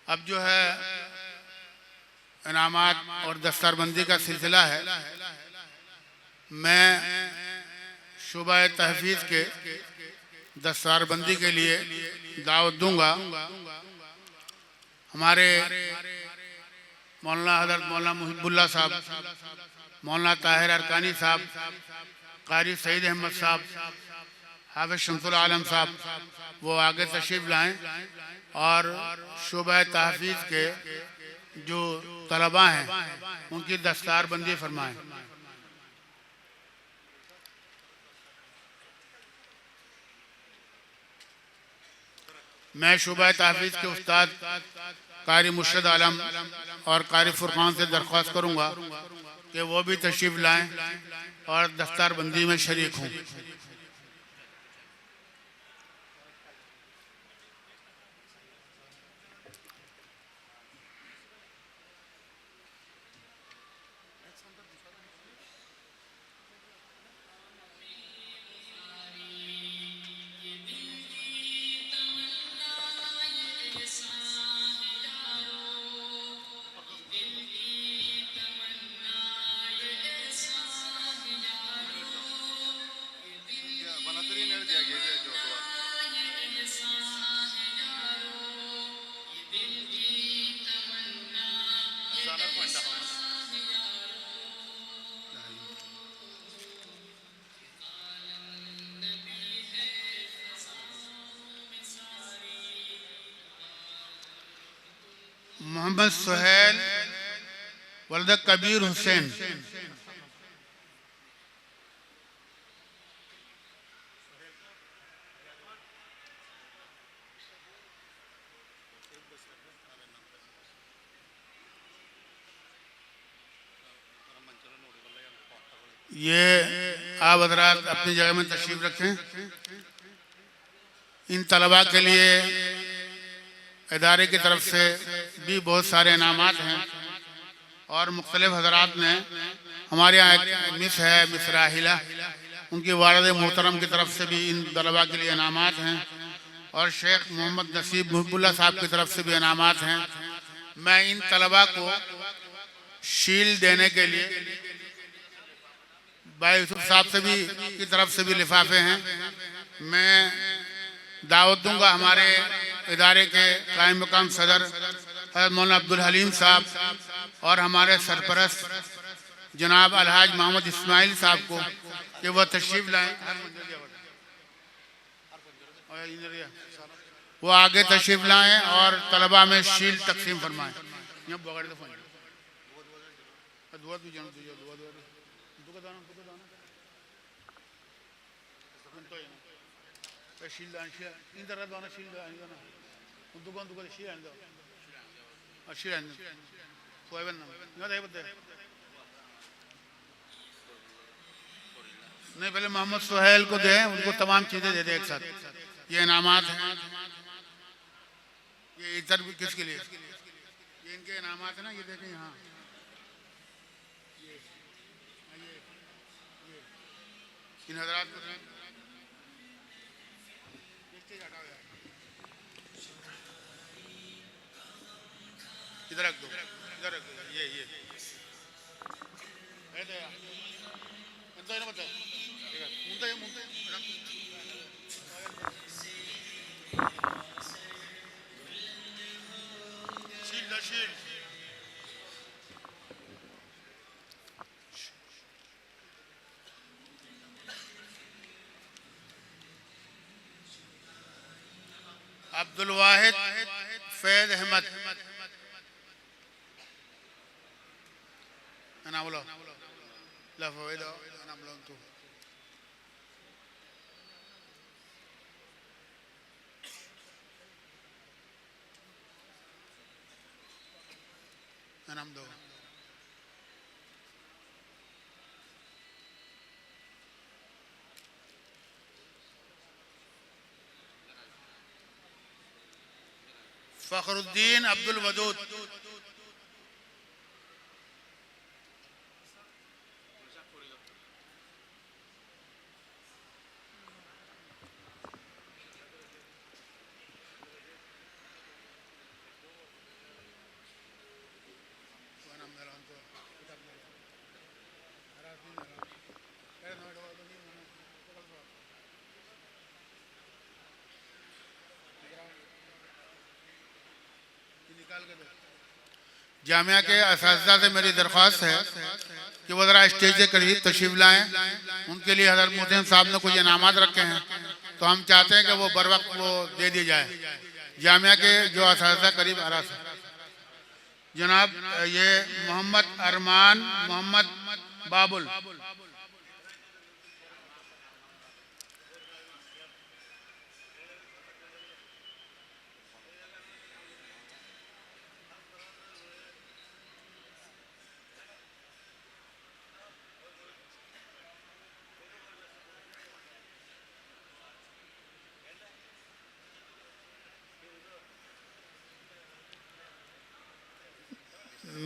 अब जो है इनामात और दस्तारबंदी का सिलसिला है। मैं शुबा तहफीज़ के दस्तारबंदी के लिए दावत दूंगा। हमारे मौलाना हज़रत मौलाना मुहिबुल्लाह साहब, मौलाना ताहिर अरकानी साहब, कारी सईद अहमद साहब, हाफिज शमसुल आलम साहब वो आगे तशरीफ़ लाएं और शुबा तहफीज़ के जो तलबा हैं उनकी दस्तारबंदी फरमाएं। मैं शुबा तहफीज़ के उस्ताद कारी मुर्शद आलम और कारी फुरकान से दरख्वास्त करूँगा कि वो भी तशरीफ़ लाएं और दस्तारबंदी में शरीक हों। मोहम्मद सुहेल वल्द कबीर हुसैन। ये आप हज़रात अपनी जगह में तशरीफ़ रखें। इन तलबा के लिए इदारे की तरफ से भी बहुत सारे इनामात हैं और मुख्तलिफ हज़रात ने हमारे यहाँ एक मिस है, मिस राहिला, उनकी वालिद मोहतरम की तरफ से भी इन तलबा के लिए इनामात हैं और शेख मोहम्मद नसीब मुहिबुल्लाह साहब की तरफ से भी इनामात हैं। मैं इन तलबा को शील्ड देने के लिए भाई यूसुफ साहब से भी की तरफ से भी लिफाफे हैं। मैं दावत दूंगा हमारे इदारे के कायम मकाम सदर हज़रत मौलाना अब्दुल हलीम साहब और हमारे सरपरस्त जनाब अलहाज मोहम्मद इस्माइल साहब को कि वह तशरीफ़ लाएं, वो आगे तशरीफ़ लाएं और तलबा में शील्ड तकसीम फरमाएं। नहीं, पहले मोहम्मद सुहेल को दें, उनको तमाम चीज़ें दे दें एक साथ। ये इनामात हैं। ये इधर भी किसके लिए? ये इनके इनामात है ना, ये देखें यहाँ। इन हज़रात को इधर रख दो, इधर रख दो। ये अब्दुल वाहिद फैज अहमद बोलो नाम दो। फखरुद्दीन अब्दुल वदूद, जामिया के असातिज़ा से मेरी दरख्वास्त है कि वो ज़रा स्टेज के करीब तशरीफ लाएं। उनके लिए हज़रत मोहसिन साहब ने कुछ इनामात रखे हैं, तो हम चाहते हैं कि वो बर वक्त वो दे दिए जाए। जामिया के जो असातिज़ा करीब आ रहा है जनाब, ये मोहम्मद अरमान मोहम्मद बाबुल।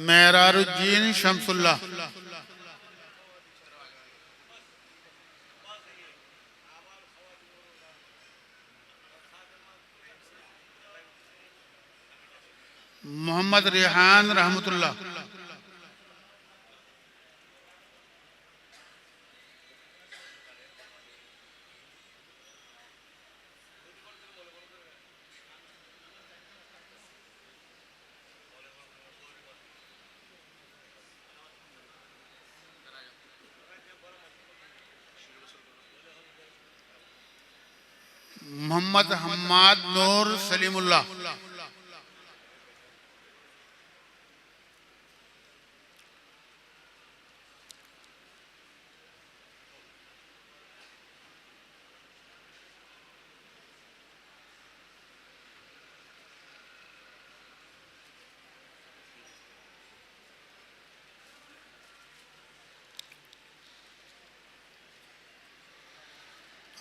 मेहरारुद्दीन शमसुल्लाह। मोहम्मद रेहान रहमतुल्लाह। मोहम्मद हम्माद नूर सलीमुल्लाह।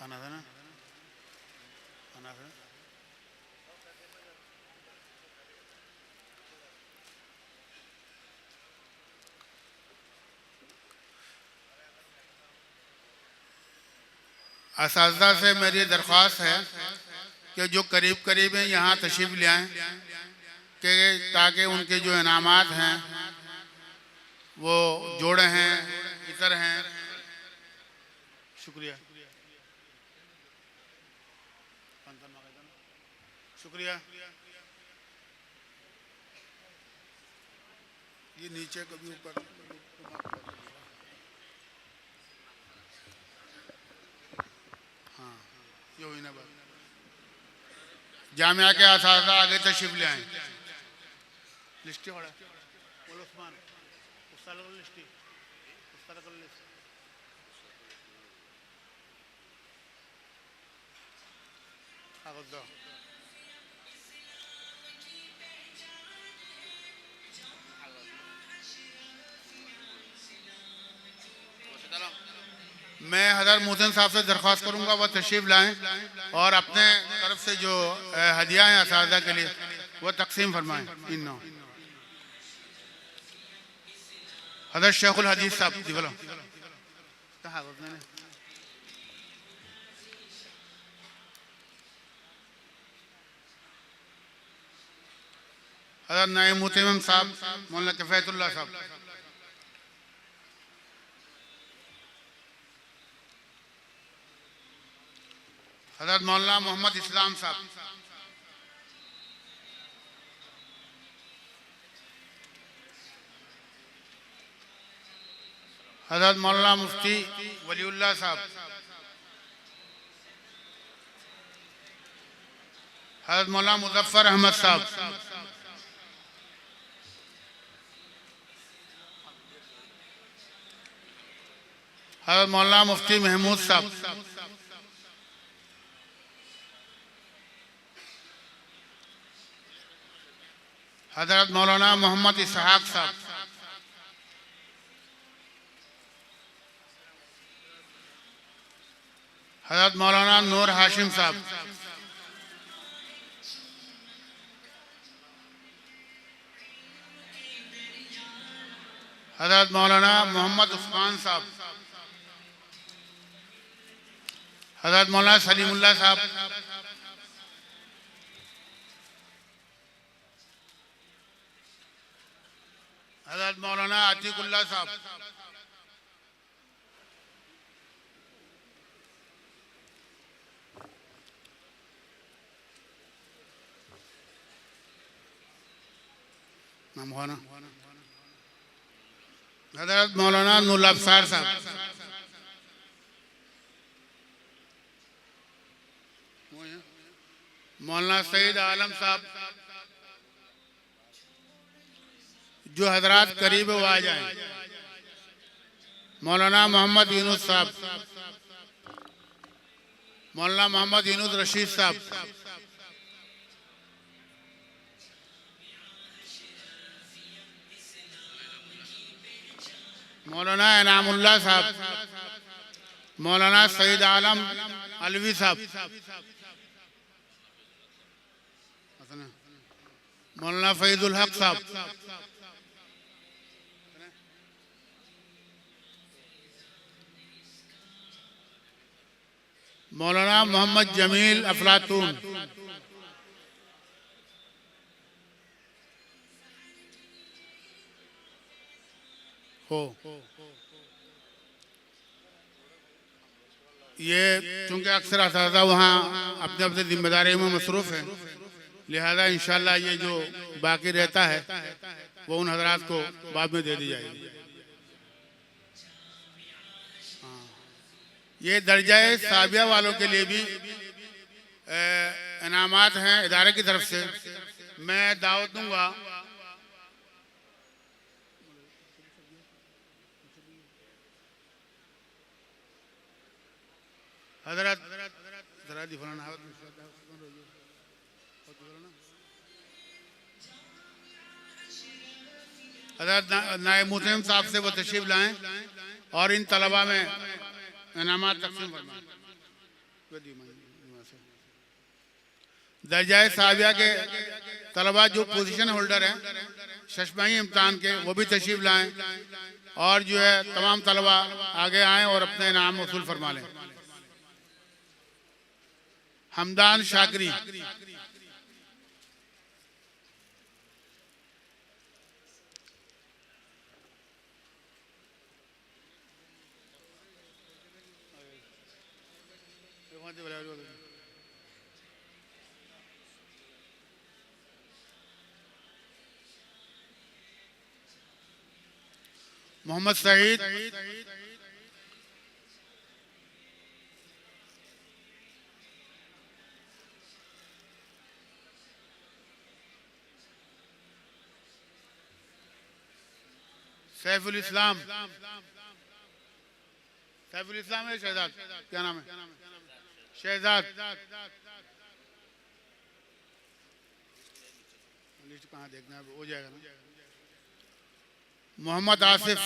आना था ना, आना था। असातिज़ा से मेरी दरख्वास्त है कि जो करीब करीब हैं यहाँ तशरीफ़ ले आएँ, कि ताकि उनके जो इनामात हैं वो जोड़े हैं, इतर हैं। शुक्रिया शुक्रिया। ये नीचे कभी ऊपर। हाँ, ये हुई ना बात। जामिया के असातिज़ा आगे तशरीफ ले आए। लिस्टी हो रहा बोलो उस्मान, उस साल का लिस्टी, उस साल का लिस्ट। कागज़ दो। मैं हज़रत मोहसिन साहब से दरख्वास्त करूंगा वह तशरीफ़ लाएं और अपने तरफ से जो हदिया हैं असातिज़ा के लिए वह तकसीम फरमाएं। इन्नो हज़रत शेखुल हदीस साहब जी बोलो। हज़रत नाइम मुहतमिम साहब, मौलाना किफ़ायतुल्लाह साहब। हज़रत मौलाना मोहम्मद इस्लाम साहब। हज़रत मौलाना मुफ्ती वलीउल्लाह साहब। हज़रत मौलाना मुज़फ़्फ़र अहमद साहब। हज़रत मौलाना मुफ्ती महमूद साहब। हज़रत मौलाना मोहम्मद इसहाक साहब। हज़रत मौलाना नूर हाशिम साहब। हज़रत मौलाना मोहम्मद उस्मान साहब। हज़रत मौलाना सलीमुल्लाह साहब। हज़रत मौलाना अतीकुल्लाह साहब। नाम हो ना, हजरत मौलाना नूरुल अब्सार साहब, मौलाना सईद आलम साहब, जो हजरात करीब वो आ जाएं। मौलाना मोहम्मद यूनुस साहब, मौलाना मोहम्मद यूनुस रशीद साहब, मौलाना इनामुल्लाह साहब, मौलाना सईद आलम अलवी साहब, मौलाना फैजुल हक साहब, मौलाना मोहम्मद जमील अफलातून, हो। ये चूंकि अक्सर असातिज़ा वहाँ अपने अपने जिम्मेदारी में मसरूफ़ हैं, लिहाजा इंशाअल्लाह ये जो बाकी रहता है वो उन हजरात को बाद में दे दी जाएगी। ये दर्जाए साबिया वालों के लिए भी इनामात हैं इदारे की तरफ से। मैं दावत दूंगा हजरत हजरत नायब मुहतरम साहब से वो तशरीफ लाएं और इन तलबा में इनामात तकसीम फरमाएं। दर्जाए साबिया के तलबा जो पोजीशन होल्डर हैं शशमाही इम्तिहान के, वो भी तशरीफ लाएं और जो है तमाम तलबा आगे आएं और अपने इनाम वसूल फरमा लें। हमदान शाकरी, मोहम्मद सईद, सैफुल इस्लाम, सैफुल इस्लाम है शहजाद, क्या नाम है? शहजाद, लिस्ट कहाँ देखना है, हो जाएगा ना। मोहम्मद आसिफ,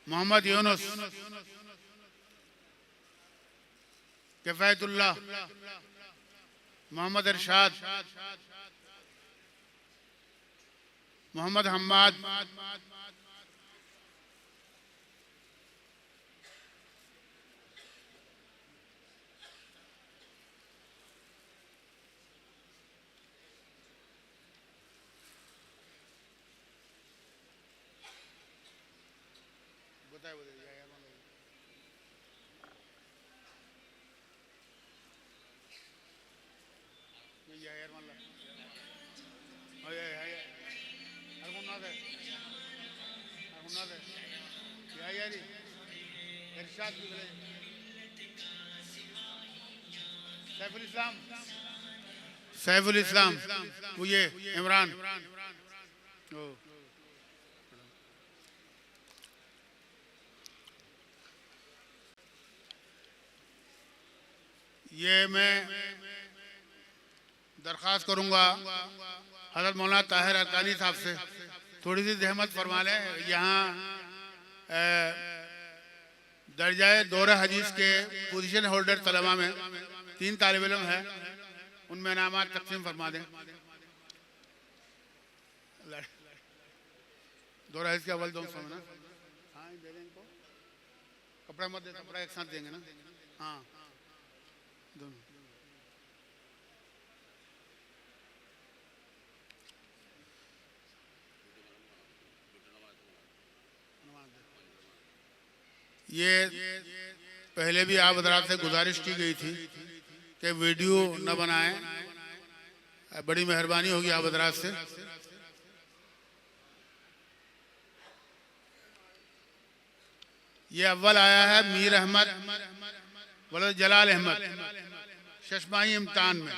मोहम्मद यूनुस, किफायतुल्लाह, मोहम्मद इरशाद, मोहम्मद हम्माद, सैफुल इस्लाम, सैफुल इस्लाम, वो ये इमरान, ये मैं दरख्वास्त करूंगा हज़रत मौलाना ताहिर अरकानी साहब से थोड़ी सी जहमत फरमा लें। यहाँ दर्जाए दौरा हदीस के पोजीशन होल्डर तलबा में 3 तालिब इल्म है, उनमें इनामात तकसीम फरमा दें। दौरा हदीस के अव्वल 2 सौ ना, हाँ दे दें इनको, कपड़ा मत दे, कपड़ा एक साथ देंगे ना, हाँ दोनों। ये पहले भी आप हज़रात से गुजारिश की गई थी कि वीडियो न बनाएं, बड़ी मेहरबानी होगी आप हजरात से। ये अव्वल आया है मीर अहमद वलद जलाल अहमद चश्माई इम्तिहान में।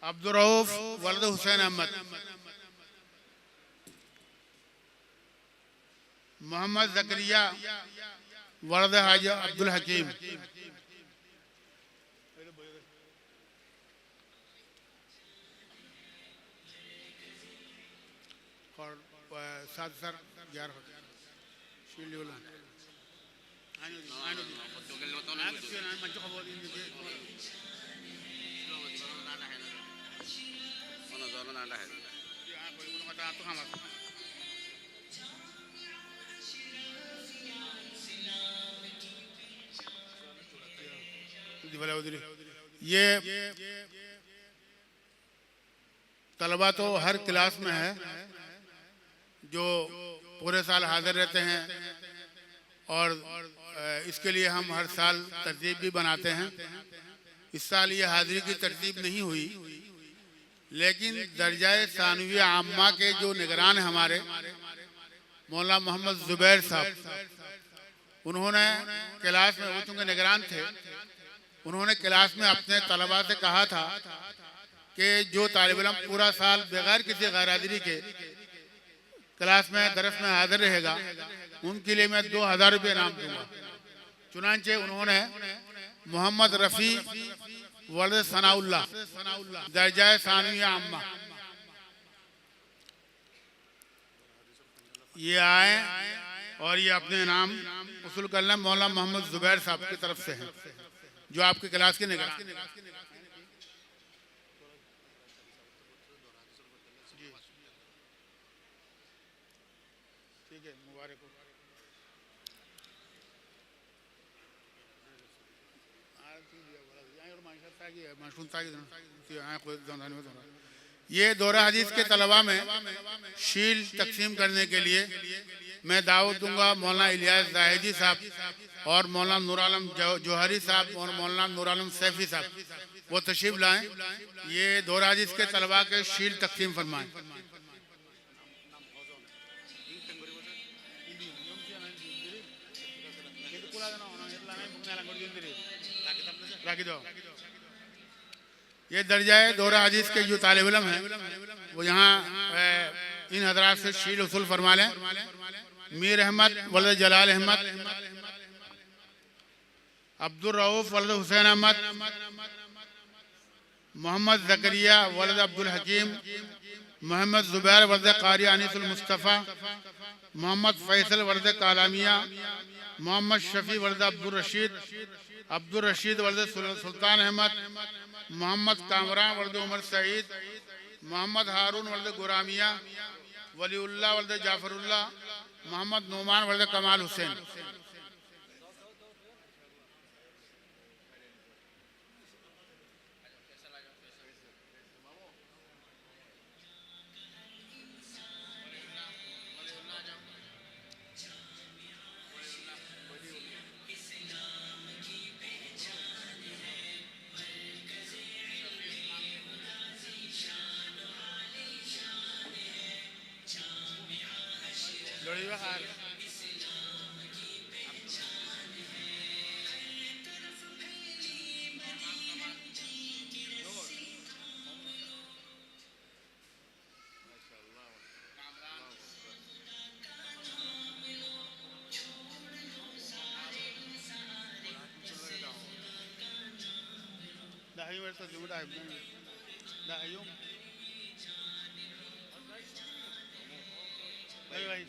अब्दुल रऊफ वलद हुसैन अहमद, मोहम्मद जकरिया वलद हाजी अब्दुल हकीम, और साथ सर 11 ये तलबा तो हर क्लास में है जो पूरे साल हाजिर रहते हैं, और इसके लिए हम हर साल तरतीब भी बनाते हैं। इस साल ये हाजिरी की तरतीब नहीं हुई, लेकिन दर्जाए सानविया आम्मा के जो निगरान हैं हमारे मौलाना मोहम्मद जुबैर साहब, उन्होंने क्लास में, वो चूँकि निगरान थे, उन्होंने क्लास में अपने तलबा से कहा था कि जो तालिब इल्म पूरा साल बगैर किसी गैरहाजिरी के क्लास में दरस में हाजिर रहेगा उनके लिए मैं 2000 रुपये इनाम दूंगा। चुनांचे उन्होंने मोहम्मद रफ़ी वलद सनाउल्लाह दर्जाए सानिया अम्मा ये आए और ये अपने इनाम वसूल कर लें। मौलाना मोहम्मद जुबैर साहब की तरफ से हैं जो आपकी क्लास के निगरान। ठीक है, मुबारक हो। ये दौरा हदीस के तलबा में शील तकसीम करने के लिए मैं दावत दूंगा मौलाना इलियास जाहिदी साहब और मौलाना नूर आलम जौहरी साहब और मौलाना नूर आलम सैफी साहब, वो तशरीफ लाएं। ये दौरा हदीस के तलबा के शील तकसीम फरमाएं। ये दर्जाए दौरा हदीस के जो तालिब इल्म हैं वो यहाँ इन हजरात से शील वसूल फरमा लें। मीर अहमद वलद जलाल अहमद, अब्दुल रऊफ वलद हुसैन अहमद, मोहम्मद जकरिया वलद अब्दुल हकीम, मोहम्मद जुबैर वलद कारी अनीसुल मुस्तफ़ा, मोहम्मद फैसल वलद कालामिया, मोहम्मद शफी वलद अब्दुल रशीद वलद सुल्तान अहमद, मोहम्मद कामरान वलद उमर सईद, मोहम्मद हारून वलद गुरामिया, वलीउल्लाह वलद जाफरुल्लाह, मोहम्मद नोमान वलद कमाल हुसैन।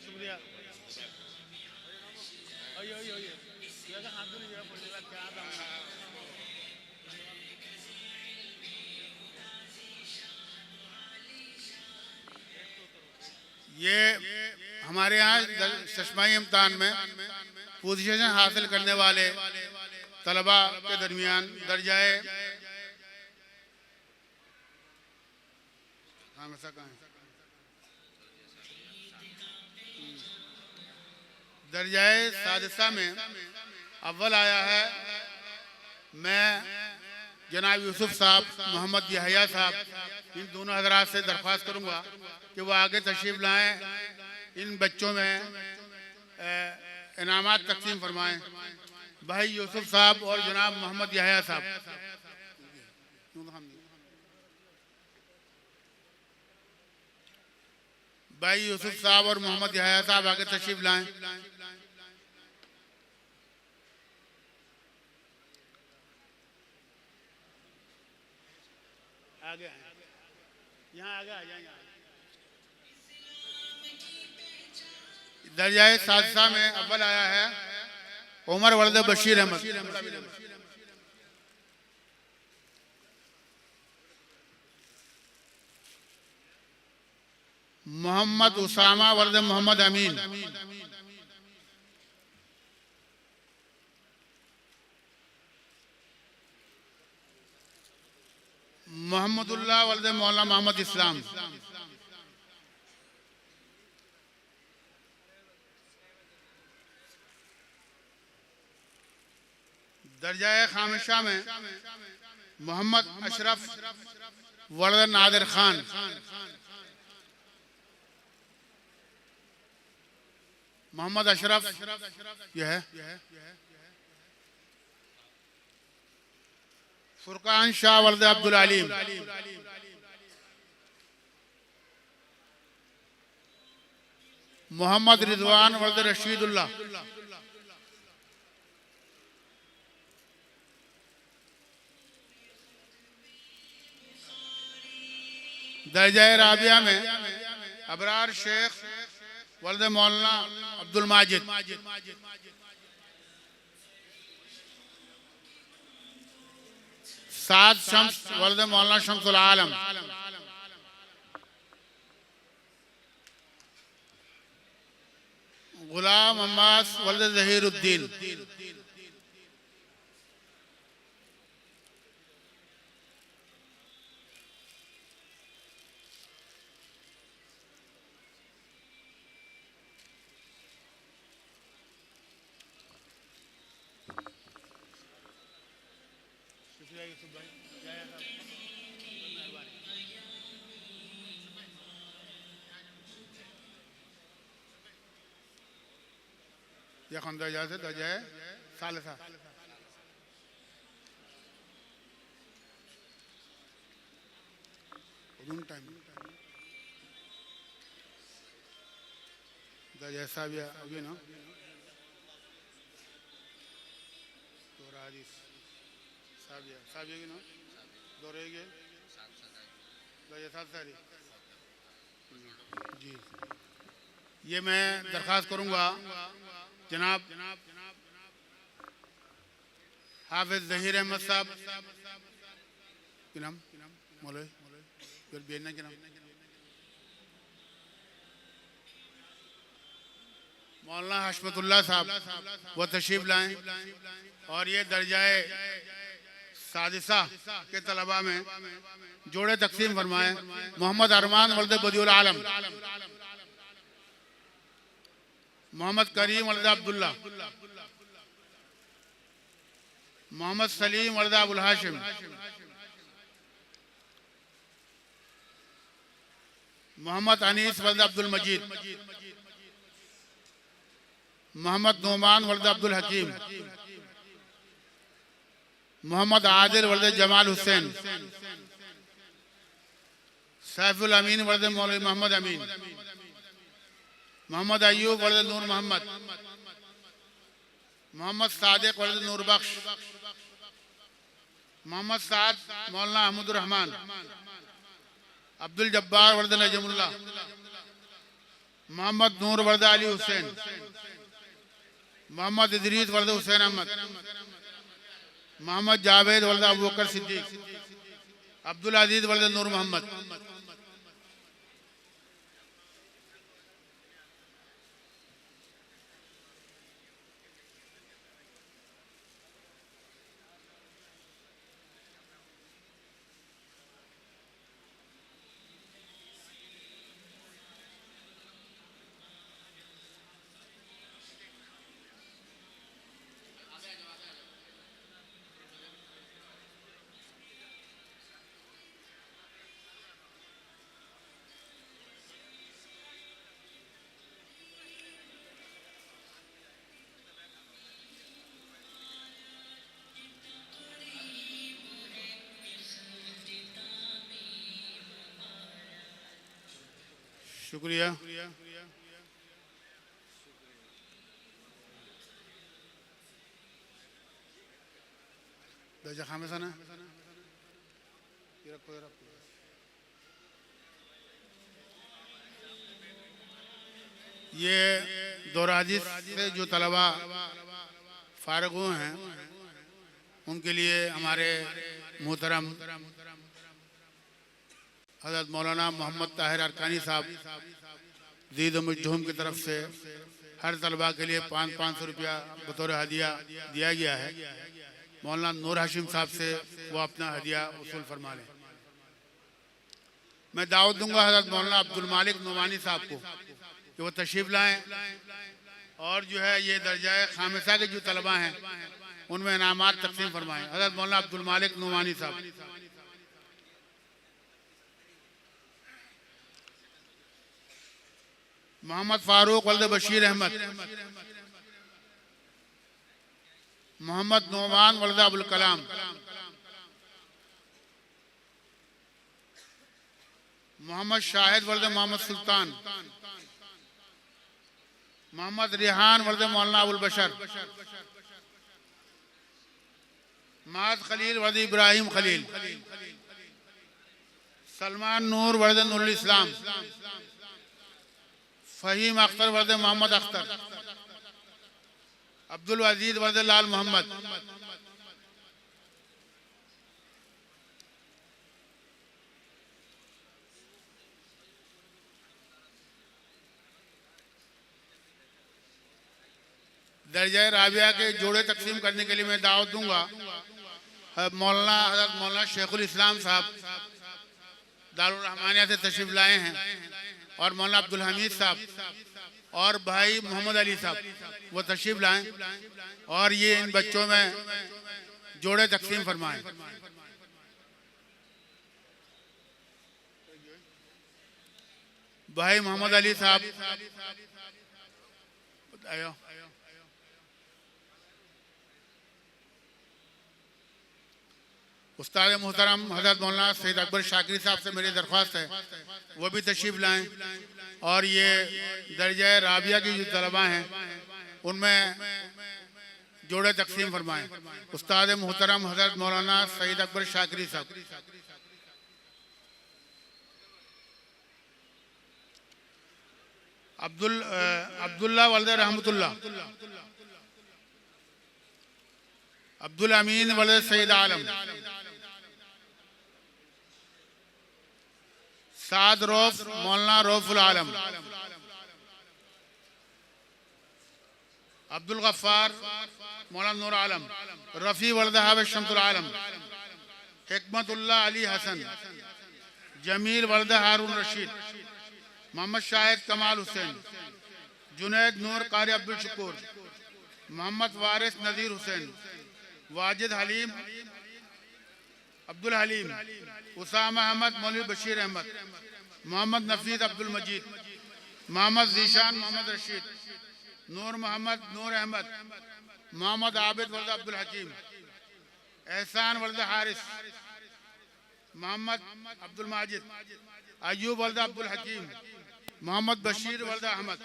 शुक्रिया। ये हमारे यहाँ चश्माई इम्तिहान में पोजीशन हासिल करने वाले तलबा के दरमियान दर्जाए दर्जाए सादिसा में अव्वल आया है। मैं जनाब यूसुफ साहब, मोहम्मद यहया साहब, इन दोनों हजरात से दरख्वास्त करूंगा कि वो आगे तशरीफ लाएं, इन बच्चों में इनामात तकसीम फरमाएं। भाई यूसुफ साहब और जनाब मोहम्मद यहया साहब, भाई यूसुफ साहब और मोहम्मद यहया साहब आगे तशरीफ लाएं। आगे यहाँ आगे आ जाएंगे। दर्जाए सादसा में अव्वल आया है उमर वल्द बशीर अहमद। मोहम्मद उसामा वल्द मोहम्मद अमीन। मोहम्मदुल्लाह वल्द मौलाना मोहम्मद इस्लाम। दर्जाए खामिशा में मोहम्मद अशरफ वल्द नादिर खान। मोहम्मद अशरफ यह है। फुरकान शाह वल्द अब्दुल अलीम। मोहम्मद रिजवान वल्द रशीदुल्लाह। दर्जाए राबिया में अबरार शेख वल्द मौलाना अब्दुल माजिद। साद शम्स वल्द मौलाना शम्सुल आलम। गुलाम अम्मास वल्द ज़हीरुद्दीन। यह दर्जा से दर्जा है सालसा। टाइम दर्जा साबिया अभी ना तो राजिस साबिया साबिया की ना दो रहेंगे दर्जा सात सारी जी। ये मैं दरख्वास्त करूंगा जनाब हाफिज ज़हीर अहमद साहब के नाम मौलवी फिर बेना के नाम मौलाना हशमतुल्लाह साहब वो तशरीफ लाएं और ये दर्जाए सादिसा के तलबा में जोड़े तकसीम फरमाएं। मोहम्मद अरमान वल्द बदिउल आलम। मोहम्मद करीम वल्द अब्दुल्ला। मोहम्मद सलीम वल्द अबुल हाशिम। मोहम्मद अनीस वल्द अब्दुल मजीद। मोहम्मद नोमान वल्द अब्दुल हकीम। मोहम्मद आदिल वल्द जमाल हुसैन। सैफुल अमीन वल्द मौलवी मोहम्मद अमीन। मोहम्मद अयूब वल्द नूर मोहम्मद। मोहम्मद सादिक वल्द नूर बख्श। मोहम्मद साद मौलाना अहमदुर रहमान। अब्दुल जब्बार वल्द नजमुल्लाह। मोहम्मद नूर वल्द अली हुसैन। मोहम्मद इदरीस वल्द हुसैन अहमद। मोहम्मद जावेद वल्द अबू बकर सिद्दीक। अब्दुल अजीज वल्द नूर मोहम्मद। शुक्रिया। दर्जा खामिसाना ये दौराजिश से जो तलबा फारग हुए हैं उनके लिए हमारे मोहतरम हज़रत मौलाना मोहम्मद ताहिर अरकानी साहब ज़ीद मजदूम की तरफ से हर तलबा के लिए 500 रुपया बतौर हदिया दिया गया है। मौलाना नूर हाशिम साहब से वो अपना हदिया वसूल फरमा लें। मैं दावत दूंगा हज़रत मौलाना अब्दुल मालिक नोमानी साहब को कि वो तशरीफ़ लाएँ और जो है ये दर्जा खामिसा के जो तलबा हैं उनमें इनामात तकसीम फरमाएँ। हज़रत मौलाना अब्दुल मालिक नोमानी साहब। मोहम्मद फारूक वल्द बशीर अहमद, मोहम्मद नोमान वल्द अबुल कलाम, मोहम्मद शाहिद वल्द मोहम्मद सुल्तान, मोहम्मद रिहान वल्द मौलाना अबुल बशर, माद खलील वल्द इब्राहिम खलील, सलमान नूर वल्द नूरुल इस्लाम, फ़हीम अख्तर वल्द मोहम्मद अख्तर, अब्दुल अजीज वल्द लाल मोहम्मद, दर्जा राबिया के जोड़े तकसीम करने के लिए मैं दावत दूंगा मौलाना हज़रत मौलाना शेखुल इस्लाम साहब दारुल रहमानिया से तशरीफ़ लाए हैं और मौलाना अब्दुल हमीद साहब और भाई मोहम्मद अली साहब वो तशरीफ़ लाएं और ये इन बच्चों में जोड़े तकसीम फरमाएं। भाई मोहम्मद अली साहब आयो। उस्ताद मोहतरम हज़रत मौलाना सैयद अकबर शाकिरी साहब से मेरी दरख्वास्त है वो भी तशरीफ़ लाएं और ये दर्जा राबिया की जो तलबा हैं उनमें जोड़े तकसीम फरमाएं। उस्ताद मोहतरम हज़रत मौलाना सैयद अकबर शाकिरी साहब। अब्दुल्ला वल्द रहमतुल्लाह, अब्दुल अमीन वल्द सैयद आलम, साद रौफ मौलाना रौफुल आलम, अब्दुल गफ्फार मौलाना नूर आलम, रफ़ी वल्द हाफ़िज़ शम्सुल आलम, हिकमतुल्लाह अली हसन, जमील वल्द हारून रशीद, मोहम्मद शाहिद कमाल हुसैन, जुनैद नूर कारी अब्दुल शकूर, मोहम्मद वारिस नज़ीर हुसैन, वाजिद हलीम अब्दुल हलीम, उसामा अहमद मौलवी बशीर अहमद, मोहम्मद नफीस अब्दुल मजीद, मोहम्मद जीशान मोहम्मद रशीद, नूर मोहम्मद नूर अहमद, मोहम्मद आबिद वल्द अब्दुल हकीम, एहसान वल्द हारिस, मोहम्मद अब्दुल माजिद, अयूब वल्द अब्दुल हकीम, मोहम्मद बशीर वल्द अहमद।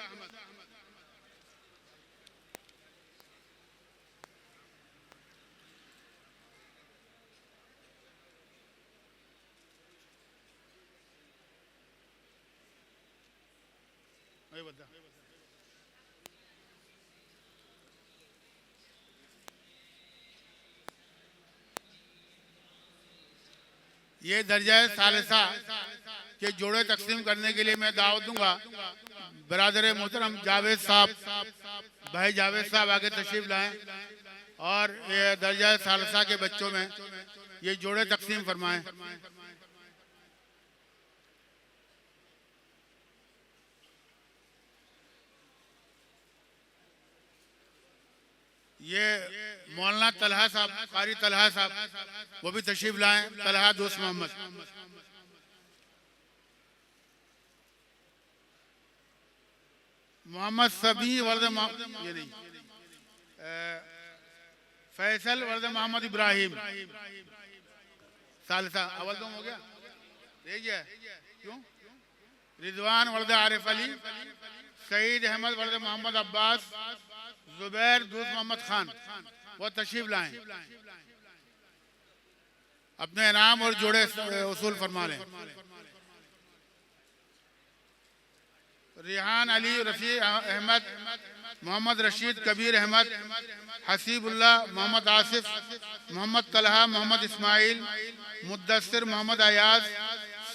ये दर्जा सालिसा के जोड़े तकसीम करने के लिए मैं दावत दूंगा बरादर मोहतरम जावेद साहब, भाई जावेद साहब आगे तशरीफ़ लाएं और ये दर्जा सालिसा के बच्चों में ये जोड़े तकसीम फरमाएं। ये मौलाना तलहा साहब, कारी तलहा साहब वो भी तशरीफ लाएं। तलहा दोस्त मोहम्मद, मोहम्मद सभी वर्द ये नहीं फैसल वर्द मोहम्मद इब्राहिम सालसा अवल तुम हो गया रह गया क्यों रिजवान वल्द आरिफ अली, सईद अहमद वल्द मोहम्मद अब्बास, जुबैर दूस मोहम्मद खान वो तशरीफ लाएं, अपने इनाम और जोड़े उसूल फरमा लें। रिहान अली, रफ़ी अहमद, मोहम्मद रशीद, कबीर अहमद, हसीबुल्लाह, मोहम्मद आसिफ, मोहम्मद तलहा, मोहम्मद इस्माइल, मुद्दस्सिर, मोहम्मद अयाज,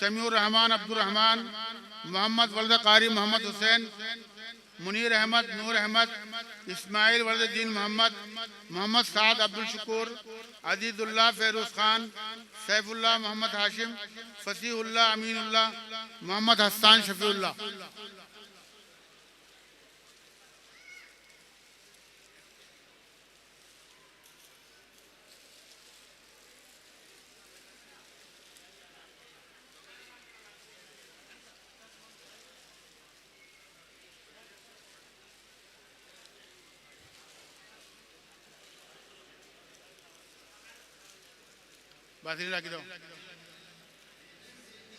समीउर रहमान, अब्दुल रहमान, मोहम्मद वल्द कारी, मोहम्मद हुसैन, मुनीर अहमद, नूर अहमद, इस्माइल वल्द दीन मोहम्मद, मोहम्मद साद, अब्दुल शकूर, अजीजुल्लाह, फेरूज खान, सैफुल्लाह, मोहम्मद हाशिम, फसीहुल्लाह, अमीनुल्लाह, मोहम्मद हस्सान, शफीउल्लाह।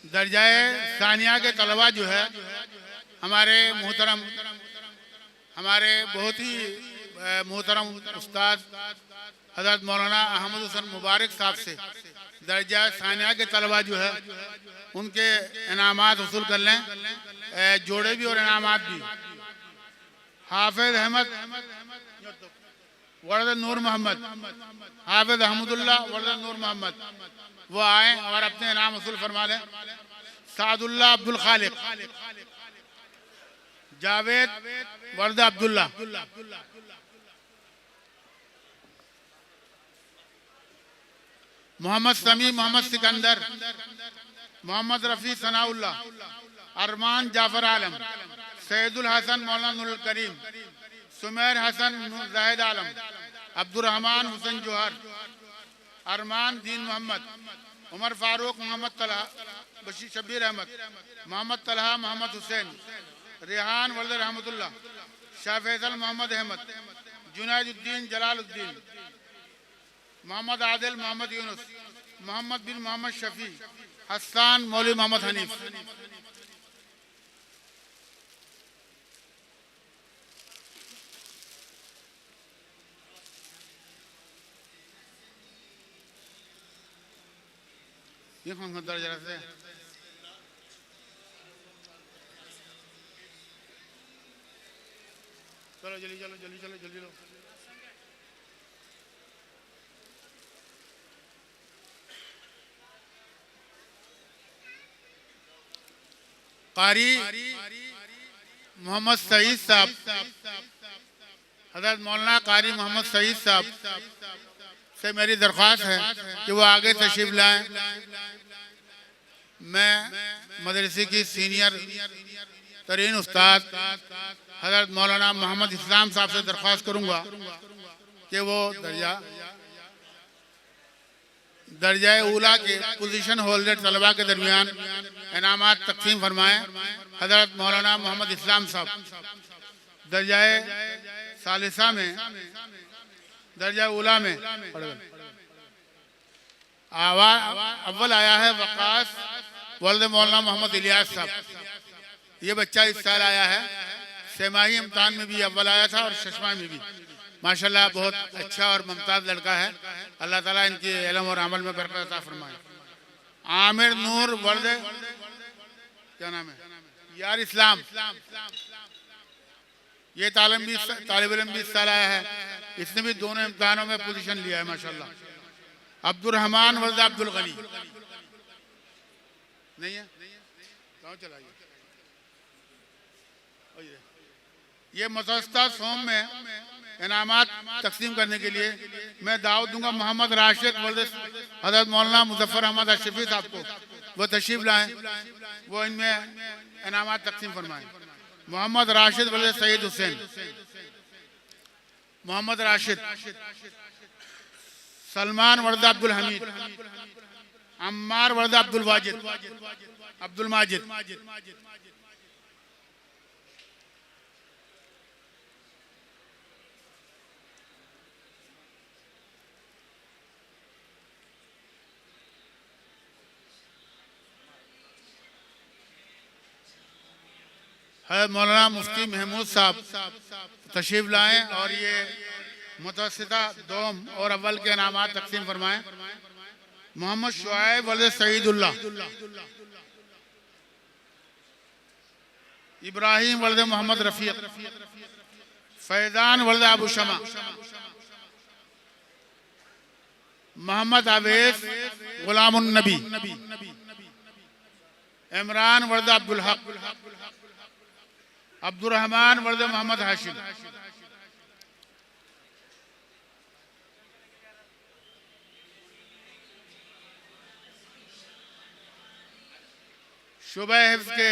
दर्जाए सानिया के तलबा जो है हमारे मोहतरम, हमारे बहुत ही मोहतरम उस्ताद हज़रत मौलाना अहमद हुसैन मुबारक साहब से दर्जा सानिया के तलबा जो है उनके इनामात वसूल कर लें, जोड़े भी और इनामात भी। हाफिज अहमद वर्द नूर मोहम्मद, हाफिज अहमदुल्लाह वर्द नूर मोहम्मद वो आए और अपने इनाम वसूल फरमा लें। सादुल्लाह अब्दुल खालिक, जावेद वर्द अब्दुल्ला, मोहम्मद समी, मोहम्मद सिकंदर, मोहम्मद रफ़ी सनाउल्लाह, अरमान जाफर आलम, सैयदुल हसन मौलाना नूरुल करीम, सुमेर हसन जाहिद आलम, अब्दुर्रहमान हुसैन जोहर, अरमान दीन मोहम्मद, उमर फारूक, मोहम्मद तलहा, बशीर शब्बीर अहमद, मोहम्मद तलहा, मोहम्मद हुसैन, रेहान वल्द रहमतुल्लाह, शाह फैसल, मोहम्मद अहमद, जुनैदुद्दीन, जलालुद्दीन, मोहम्मद आदिल, मोहम्मद यूनुस, मोहम्मद बिन मोहम्मद शफी, हसन, मौलवी मोहम्मद हनीफ। ये कौन सा दर्जा से चलो जल्दी चलो जल्दी चलो जल्दी लो। कारी मोहम्मद सईद साहब, हज़रत मौलाना कारी मोहम्मद सईद साहब से मेरी दरख्वास्त है कि वो आगे तशरीफ लाएं। मैं मदरसे की सीनियर तरीन उस्ताद हज़रत मौलाना मोहम्मद इस्लाम साहब से दरख्वास्त करूंगा कि वो दर्जा ऊला के पोजीशन होल्डर तलबा के दरमियान इनामात तकसीम फरमाएं। हज़रत मौलाना मोहम्मद इस्लाम साहब दर्जाए सालिसा में, दर्जा ऊला में अव्वल आया है वकास वल्द मौलाना मोहम्मद इलियास साहब। ये बच्चा इस साल आया है, सेमाही इम्तिहान में भी अव्वल आया था और चश्मा में भी। माशाल्लाह बहुत अच्छा और मुमताज़ लड़का है। अल्लाह ताला इनके इल्म और अमल में बरकत अता फरमाए। आमिर नूर वर्द, क्या नाम है, यार इस्लाम, ये तालिब इल्म भी इस साल आया है। इसने भी दोनों इम्तिहानों में पोजीशन लिया है माशाल्लाह। अब्दुर्रहमान वर्द अब्दुल गनी नहीं है, कहाँ चला ये मुतवस्सिता सोम में इनामात तकसीम करने के लिए मैं दावत दूंगा मोहम्मद राशिद वर्द हज़रत मौलाना मुजफ्फर अहमद अशरफी साहब को, वो तशरीफ लाएं, वो इनमें इनामात तकसीम फरमाएं। मोहम्मद राशिद वर्द सईद हुसैन, मोहम्मद राशिद, सलमान वर्द अब्दुल हमीद, अम्मार वर्द अब्दुल वाजिद, अब्दुल माजिद, मौलाना मुफ्ती महमूद साहब तशरीफ लाएं और ये मुतवस्सिता दोम और अव्वल के इनामात तकसीम फरमाएं। मोहम्मद शुआइब वल्द सईदुल्लाह, इब्राहिम वल्द मोहम्मद रफीक, फैजान वल्द अबू शमा, मोहम्मद आवेश गुलामुन नबी, इमरान वल्द अब्दुल हक, अब्दुर्रहमान वल्द मोहम्मद हाशिम, शुबह हिफ्ज़ के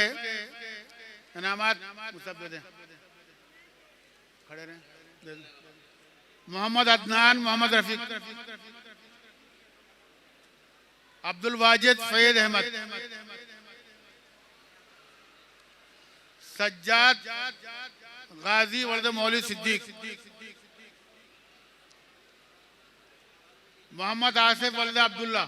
इनामात सब दे दें, खड़े रहें, दे दें। मोहम्मद अदनान मोहम्मद रफीक, अब्दुल वाजिद फैद अहमद, सज्जाद गाजी वल्द मौलवी सिद्दीक, मोहम्मद आसिफ वल्द अब्दुल्ला,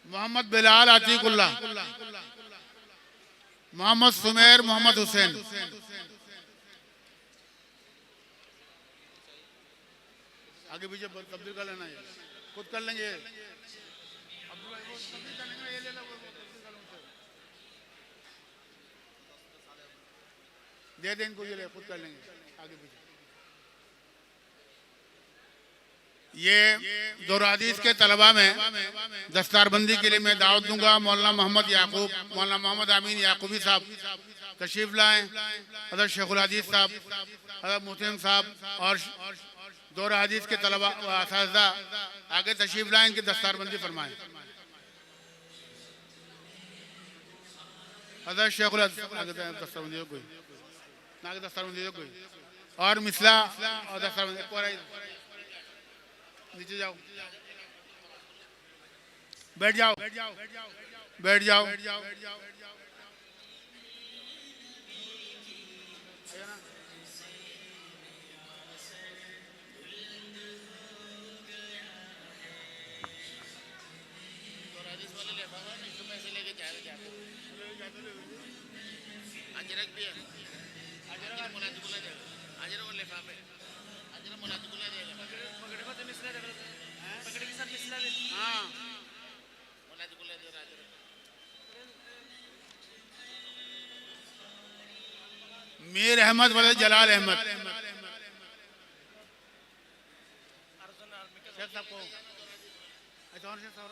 मोहम्मद बिलाल अतीकुल्लाह, मोहम्मद सुमेर मोहम्मद हुसैन, आगे पीछे तब्दील कर लेना, है खुद कर लेंगे, दे दें इनको, ये खुद कर लेंगे आगे पीछे। ये दौर हदीस के तलबा में दस्तारबंदी के लिए मैं दावत दूंगा। मौलाना मोहम्मद याकूब, मौलाना मोहम्मद अमीन याकूबी साहब तशरीफ लाएं, हज़रत शेखुल हदीस साहब, हज़रत मुहतरम साहब और दौर हदीस के तलबा व असातिज़ा आगे तशरीफ लाएं, इनकी दस्तारबंदी फरमाएं। हज़रत शेखुल आगे दस्तारबंदी कोई आगे दस्तारबंदी कोई और मिसला और दस्तारबंदी नीचे जाओ, बैठ जाओ, बैठ जाओ। अजरक भी है, अजरक मुलाजिकुला देगा, अजरक और लिफाफे, अजरक मुलाजिकुला देगा, पकड़े को तो मिसला देगा, पकड़े के साथ मिसला दे, हाँ मुलाजिकुला देगा अजरक। मीर अहमद वल्द जलाल अहमद, शेख साहब को अच्छा और शेख साहब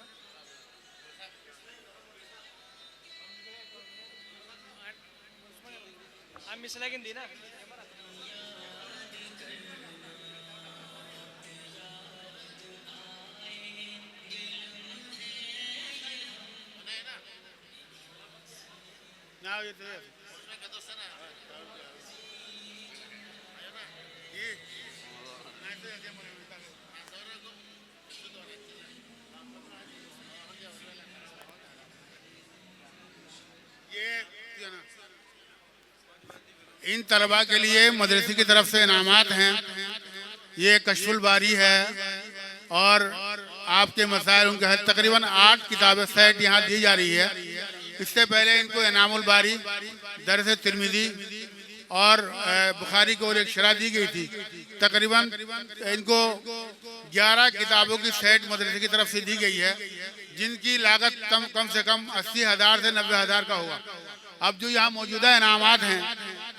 हम मिसला के दी ना ना ये तो उसमें का दोस्त ना ये नहीं तो ये मुझे मिलता है ये ना इन तलबा के लिए मदरसे की तरफ से इनामात हैं। ये कशफुल बारी है और आपके मसाइल उनके हद तकरीबन 8 किताबें सेट यहाँ दी जा रही है। इससे पहले इनको इनामुल बारी, दरस तिरमिज़ी और बुखारी को एक शरह दी गई थी। तकरीबन इनको 11 किताबों की सेट मदरसे की तरफ से दी गई है, जिनकी लागत कम से कम 80,000 से 90,000 का होगा। अब जो यहाँ मौजूदा इनामात हैं,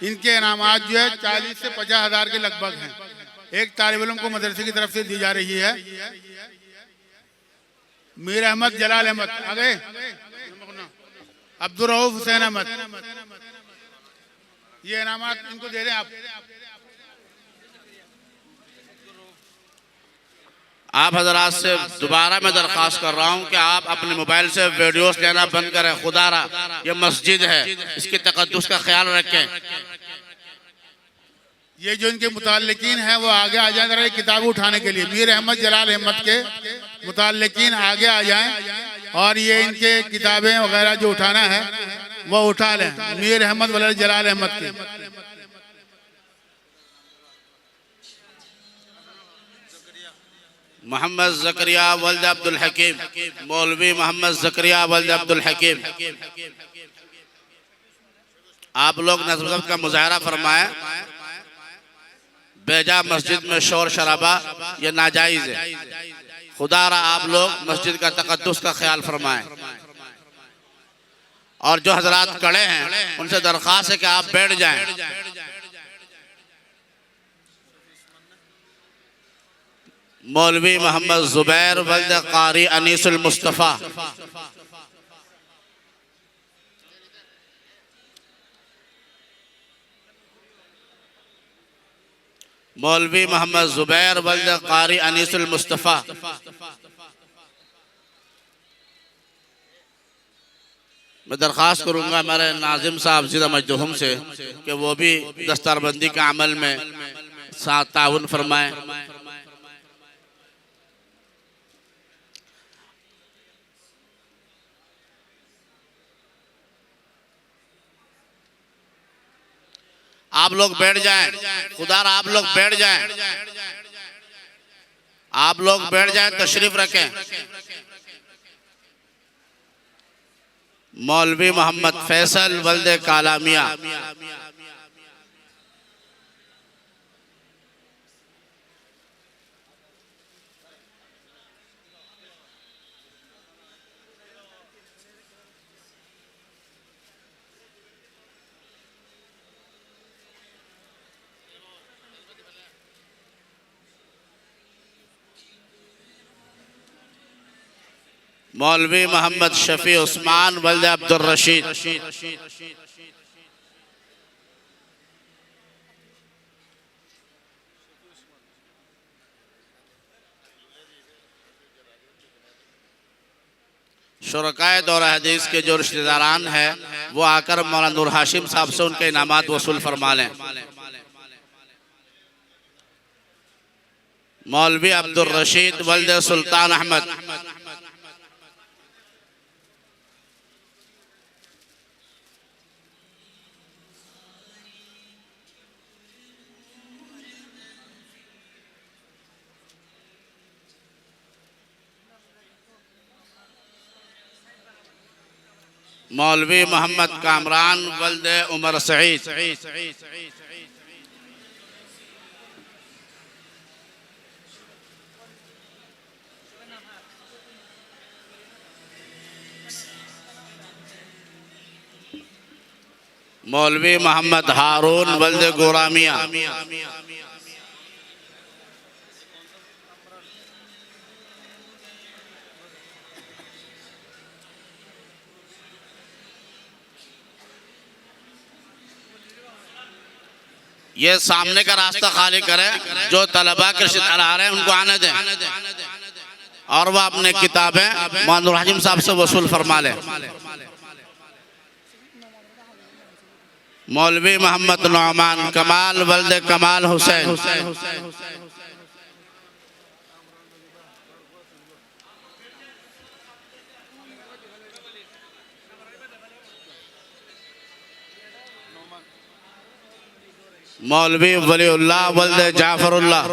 इनके इनामात जो है 40 से 50,000 के लगभग हैं। एक तालिब इल्म को मदरसे की तरफ से दी जा रही है। मीर अहमद जलाल अहमद आगे, अब्दुल रऊफ हुसैन अहमद, ये इनामात इनको दे दें आप। आप हजरात से दोबारा मैं दरख्वास्त कर रहा हूँ कि आप अपने मोबाइल से वीडियोस लेना बंद करें। खुदारा ये मस्जिद है, इसके तकद्दुस का ख्याल रखें। ये जो इनके मुताल्लिकीन हैं वो आगे आ जाए जरा किताब उठाने के लिए। मीर अहमद जलाल अहमद के मुताल्लिकीन आगे आ जाएं और ये इनके किताबें वगैरह जो उठाना है वो उठा लें। मीर अहमद वल्द जलाल अहमद के मोहम्मद ज़करिया वल्द अब्दुल हकीम, मौलवी मोहम्मद ज़करिया वल्द अब्दुल हकीम, आप लोग नज़्म का मुजाहरा फरमाएं। बेजा मस्जिद में शोर शराबा ये नाजायज़ है। खुदारा आप लोग मस्जिद का तक़द्दुस का ख्याल फरमाएं। और जो हजरात खड़े हैं उनसे दरख्वास्त है कि आप बैठ जाएं। मौलवी मोहम्मद ज़ुबैर वल्द कारी अनीसुल मुस्तफ़ा, मौलवी मोहम्मद ज़ुबैर वल्द कारी अनीसुल मुस्तफ़ा, मैं दरख्वास्त करूँगा हमारे नाजिम साहब ज़िला मजदूम से कि वो भी दस्तारबंदी के अमल में साथ ताउन फरमाएं। आप लोग बैठ जाएं, खुदारा आप लोग बैठ जाएं, आप लोग बैठ जाएं, तशरीफ रखें। मौलवी मोहम्मद फैसल वल्द कालामिया, मौलवी मोहम्मद शफी उस्मान वल्द अब्दुल रशीद, शुरकाए दौरा हदीस के जो रिश्तेदारान हैं वो आकर मौलाना नूर हाशिम साहब से उनके इनामात वसूल फरमा लें। मौलवी अब्दुल रशीद वल्द सुल्तान अहमद, मौलवी मोहम्मद कामरान वल्द उमर सईद, मौलवी मोहम्मद हारून वल्द गोरामिया, ये सामने का रास्ता खाली करें। जो तलबा के रिश्तेदार आ रहे हैं उनको आने दें और वह अपने किताबें मौलाना नूर हाशिम साहब से वसूल फरमा लें। मौलवी मोहम्मद नौमान कमाल वल्द कमाल हुसैन, मौलवी वलीउल्लाह वल्द जाफरुल्लाह,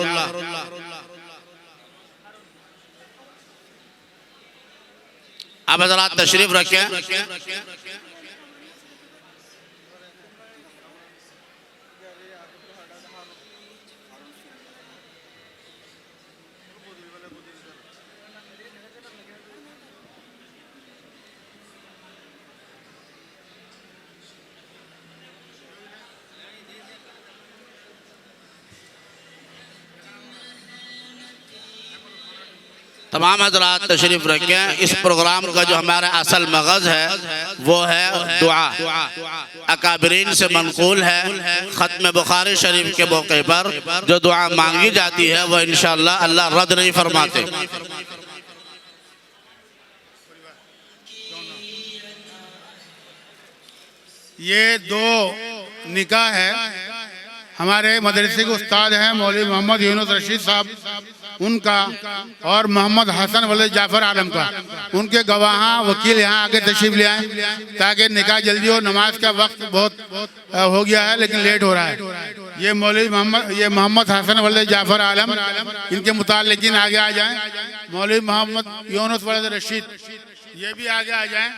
अब हज़रात तशरीफ रखें। तमाम हजरात तशरीफ रखें। इस प्रोग्राम का जो हमारा असल मगज़ है वो है दुआ। अकाबरीन से मनकूल है ख़त्म बुखारी शरीफ के मौके पर जो दुआ मांगी जाती है वह इंशाअल्लाह अल्लाह रद्द नहीं फरमाते। ये दो निकाह है, हमारे मदरसे के उस्ताद हैं मौलवी मोहम्मद यूनुस रशीद साहब उनका और मोहम्मद हसन वल्द जाफर आलम का। उनके गवाह वकील यहाँ आके तशरीफ ले आए ताकि निकाह जल्दी हो। नमाज का वक्त बहुत हो गया है लेकिन लेट हो रहा है। ये मोहम्मद हसन वल्द जाफर आलम, इनके मुतालिकीन आगे आ जाएं। मौलवी मोहम्मद यूनुस वल्द रशीद, ये भी आगे आ जाएं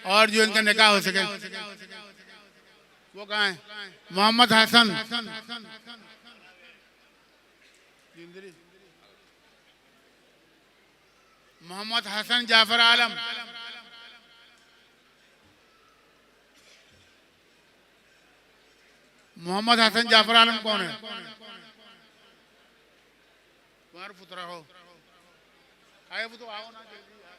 और जो इनका निकाह हो सके। वो कहाँ है? मोहम्मद हसन, मोहम्मद हसन जाफर आलम। मोहम्मद हसन जाफर आलम कौन है? तुम्हारा पुत्र हो, आए वो तो आओ ना जल्दी यार।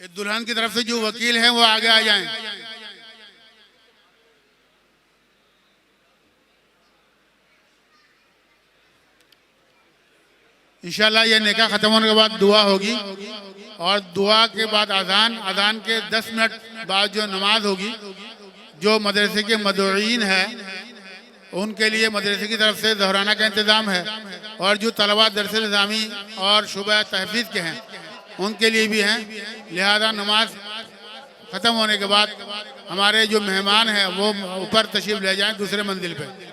ये दुल्हन की तरफ से जो वकील हैं वो आगे आ जाएं। इंशाल्लाह ये निकाह खत्म होने के बाद दुआ होगी और दुआ के बाद अजान के 10 मिनट बाद जो नमाज होगी, जो मदरसे के मदऊईन है उनके लिए मदरसे की तरफ से ज़हराना का इंतज़ाम है और जो तलबा दरस निज़ामी और शुबा तहफ़ीज़ के हैं उनके लिए भी हैं। लिहाजा नमाज ख़त्म होने के बाद हमारे जो मेहमान हैं वो ऊपर तशरीफ़ ले जाएं दूसरे मंजिल पे।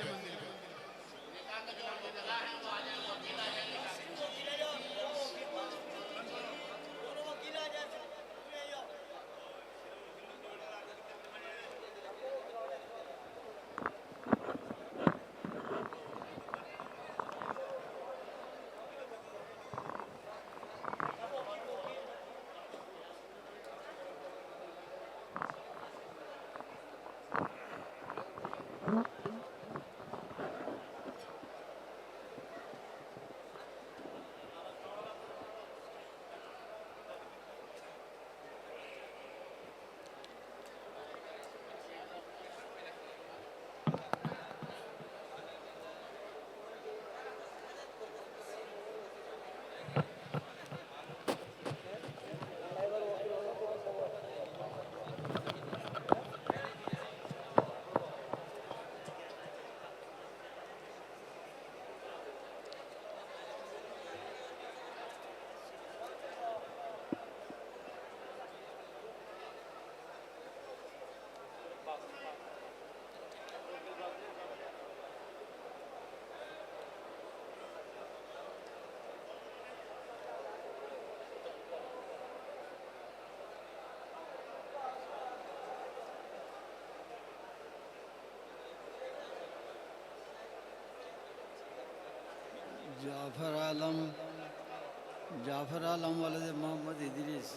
जाफर आलम वलद मोहम्मद इदरीस।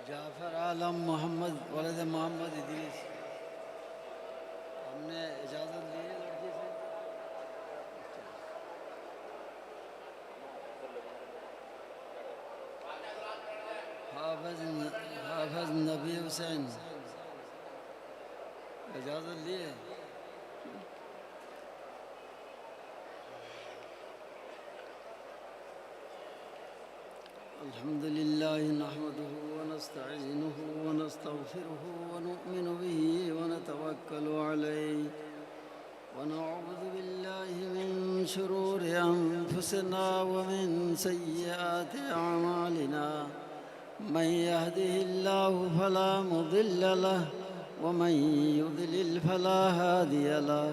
जाफर आलम मोहम्मद वलद मोहम्मद इदरीस। हमने इजाज़त ली है लड़की से। हाफिज नबी हुसैन, इजाज़त लिए। अल्हम्दुलिल्लाह नहमदुहु व नस्तईनुहु व नस्तगफिरुहु व नु'मिनु बिही व नतवक्कलु अलैहि व नऊज़ु बिल्लाहि मिन शुरूरि अनफुसिना व मिन सय्यिआति अअमालिना। मन यहदिहिल्लाहु फला मुदिल्ल लहु व मन युद्लिल फला हादिय लहु।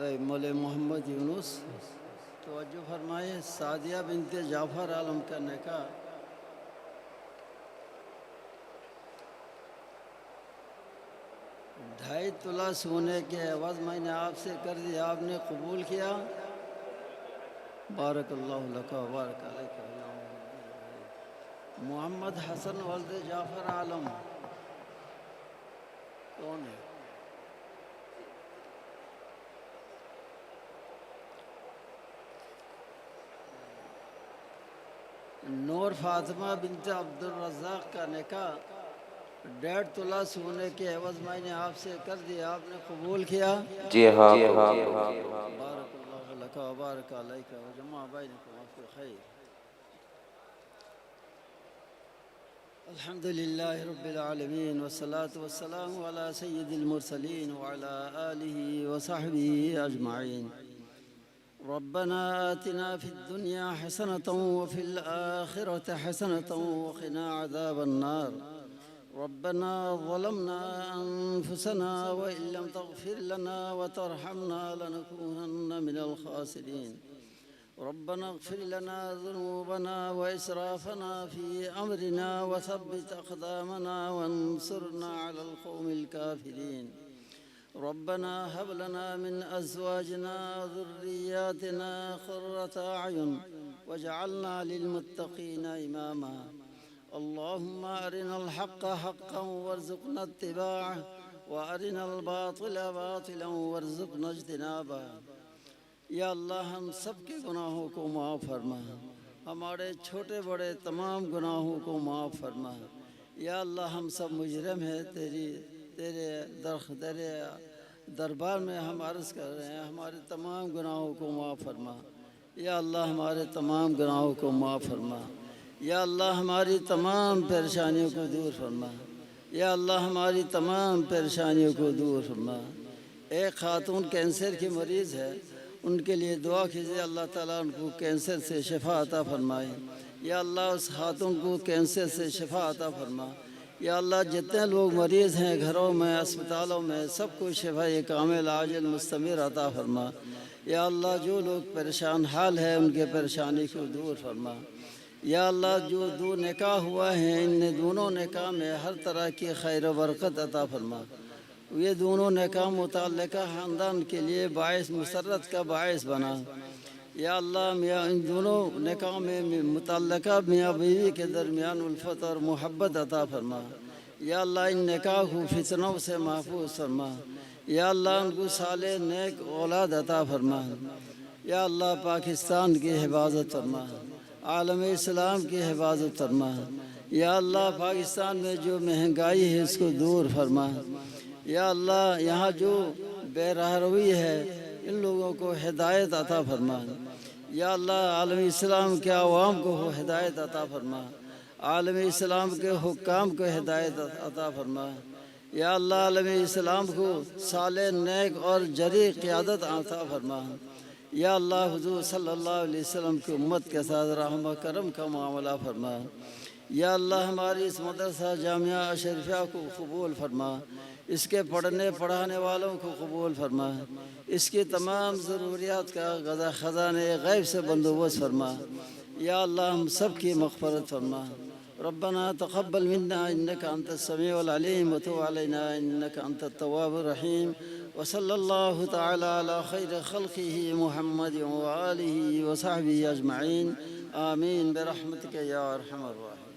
भाई मौले मोहम्मद यूनुस तवज्जो फरमाए सादिया बिनते जाफ़र आलम का निकाह 2.5 तोला सोने के एवज़ मैंने आपसे कर दिया, आपने कबूल किया। बारकल्लाहु लका व बारक अलैका। मोहम्मद हसन वल्द जाफ़र आलम कौन है? नूर फातिमा बिनत अब्दुल रज़्ज़ाक़ का निकाह 1.5 तोला सोने के एवज़ मैंने आपसे कर दिया, आपने कबूल किया। जी हाँ। बारकल्लाहु लका व बारक अलैका व जमा बैनकुम फी खैर। अल्हम्दुलिल्लाहि रब्बिल आलमीन वस्सलातु वस्सलामु अला सय्यिदिल मुरसलीन व अला आलिहि व सहबिहि अजमाइन। रब्बना आतिना फिद दुनिया हसनतन व फिल आखिरति हसनतन व क़िना अज़ाबन नार। रब्बना ज़लमना अनफुसना व इन लम तग़फिर लना व तरहमना लनकूनन्न मिनल ख़ासिरीन। रब्बना इग़फिर लना ज़ुनूबना व इसराफ़ना फ़ी अमरिना व थब्बित अक़दामना वंसुरना अलल क़ौमिल काफ़िरीन। रब्बना हब लना मिन अज़वाजिना ज़ुर्रिय्यातिना क़ुर्रत अयुन वजअलना लिलमुत्तक़ीना इमामा। अल्लाहुम्मा अरिनल हक़्क़ हक़्क़न वरज़ुक़ना इत्तिबाअह व अरिनल बातिल बातिलन वरज़ुक़ना इज्तिनाबह। या अल्लाह हम सब के गुनाहों को माफ़ फरमा, हमारे छोटे बड़े तमाम गुनाहों को माफ़ फरमा। या अल्लाह हम सब मुजरिम हैं, तेरे दरबार में हम अर्ज़ कर रहे हैं, हमारे तमाम गुनाहों को माफ़ फरमा। या अल्लाह हमारे तमाम गुनाहों को माफ़ फरमा। या अल्लाह हमारी तमाम परेशानियों को दूर फरमा। या अल्लाह हमारी तमाम परेशानियों को दूर फरमा। एक खातून कैंसर की मरीज़ है, उनके लिए दुआ कीजिए, अल्लाह ताला उनको कैंसर से शिफा अता फरमाए। या अल्लाह उस खातून को कैंसर से शिफा अता फरमा। या अल्लाह जितने लोग मरीज़ हैं घरों में, अस्पतालों में, सबको शिफा कामिल आजिल मुस्तमिर अता फरमा। या अल्लाह जो लोग परेशान हाल है उनके परेशानी को दूर फरमा। या अल्लाह जो 2 निकाह हुआ है, इन दोनों निकाह में हर तरह की खैर व बरकत अता फरमा। ये दोनों निकाह मुतल्लिका ख़ानदान के लिए बाइस मुसर्रत का बाइस बना। या अल्लाह मियाँ इन दोनों निकाह में मुतल्लिका मियाँ बीवी के दरमियान उल्फत और मोहब्बत अता फरमा। या अल्लाह इन निकाह को फितनों से महफूज फरमा। या अल्लाह उनको साले नेक औलाद अता फरमा। या अल्लाह पाकिस्तान की हिफाजत फरमा, आलम इस्लाम की हिफाजत फरमा। या अल्लाह पाकिस्तान में जो महंगाई है इसको दूर फरमा। या अल्लाह यहाँ जो बेरहरवी है इन लोगों को हिदायत अता फरमा। या अल्लाह आलम इस्लाम के अवाम को हिदायत अता फरमा, आलम इस्लाम के हुक्काम को हिदायत अता फरमा। या अल्लाह आलम इस्लाम को साले नेक और जरी क़ियादत अता फरमा। या अल्लाह हुज़ूर सल्लल्लाहु अलैहि वसल्लम की उम्मत के साथ रहम करम का मामला फरमा। या अल्लाह हमारी इस मदरसा जामिया अशरफिया को कबूल फरमा, इसके पढ़ने पढ़ाने वालों को कबूल फरमा, इसकी तमाम ज़रूरियात का ख़ज़ाने गैब से बंदोबस्त फरमा। या अल्लाह हम सब की मग़फ़िरत फरमा। रब्बना तक़ब्बल मिन्ना इन्नका अंतस समीउल अलीम व तुब अलैना इन्नका अंतत तव्वाबुर रहीम। व सल्लल्लाहु तआला अला खैरि ख़ल्क़िही मुहम्मद व आलिहि व सहबिही अजमईन। आमीन बिरहमतिका या अरहमर राहिमीन।